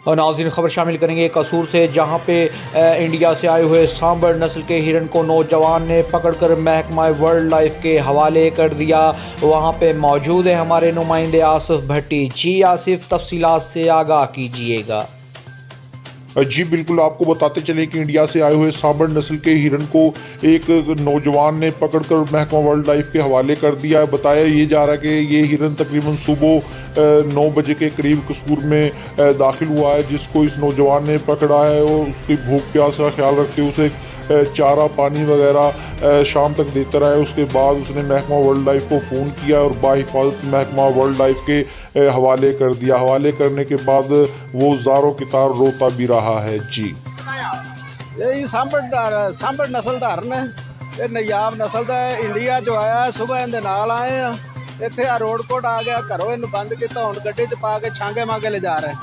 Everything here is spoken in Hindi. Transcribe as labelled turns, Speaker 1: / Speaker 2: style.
Speaker 1: और नाज़रीन ख़बर शामिल करेंगे कसूर से, जहां पे इंडिया से आए हुए सांबर नस्ल के हिरन को नौजवान ने पकड़कर महकमा वर्ल्ड लाइफ के हवाले कर दिया। वहां पे मौजूद है हमारे नुमाइंदे आसिफ भट्टी। जी आसिफ, तफसीलात से आगाह कीजिएगा।
Speaker 2: जी बिल्कुल, आपको बताते चले कि इंडिया से आए हुए सांबर नस्ल के हिरन को एक नौजवान ने पकड़कर महकमा वाइल्ड लाइफ के हवाले कर दिया है। बताया ये जा रहा है कि ये हिरन तकरीबन सुबह 9 बजे के करीब कसूर में दाखिल हुआ है, जिसको इस नौजवान ने पकड़ा है और उसकी भूख प्यास का ख्याल रखते हुए उसे चारा पानी वगैरह शाम तक देता रहा है। उसके बाद उसने महकमा वाइल्ड लाइफ को फ़ोन किया और बाहिफाजत महकमा वाइल्ड लाइफ के हवाले कर दिया। हवाले करने के बाद वो ज़ारों की तार रोता भी रहा है। जी,
Speaker 3: यही सांबर नस्ल ਦਾ ਹਰਨ ਹੈ। ਇਹ ਨਯਾਬ ਨਸਲ ਦਾ ਹੈ। ਇੰਡੀਆ 'ਚੋਂ ਆਇਆ, ਸੁਬਹ ਇਹਦੇ ਨਾਲ ਆਏ ਆ। ਇੱਥੇ ਆ ਰੋਡ ਕੋਟ ਆ ਗਿਆ, ਘਰੋਂ ਇਹਨੂੰ ਬੰਦ ਕੀਤਾ, ਹੁਣ ਗੱਡੀ 'ਚ ਪਾ ਕੇ ਛਾਂਗੇ ਮਾਂਗੇ ਲੈ ਜਾ ਰਹੇ।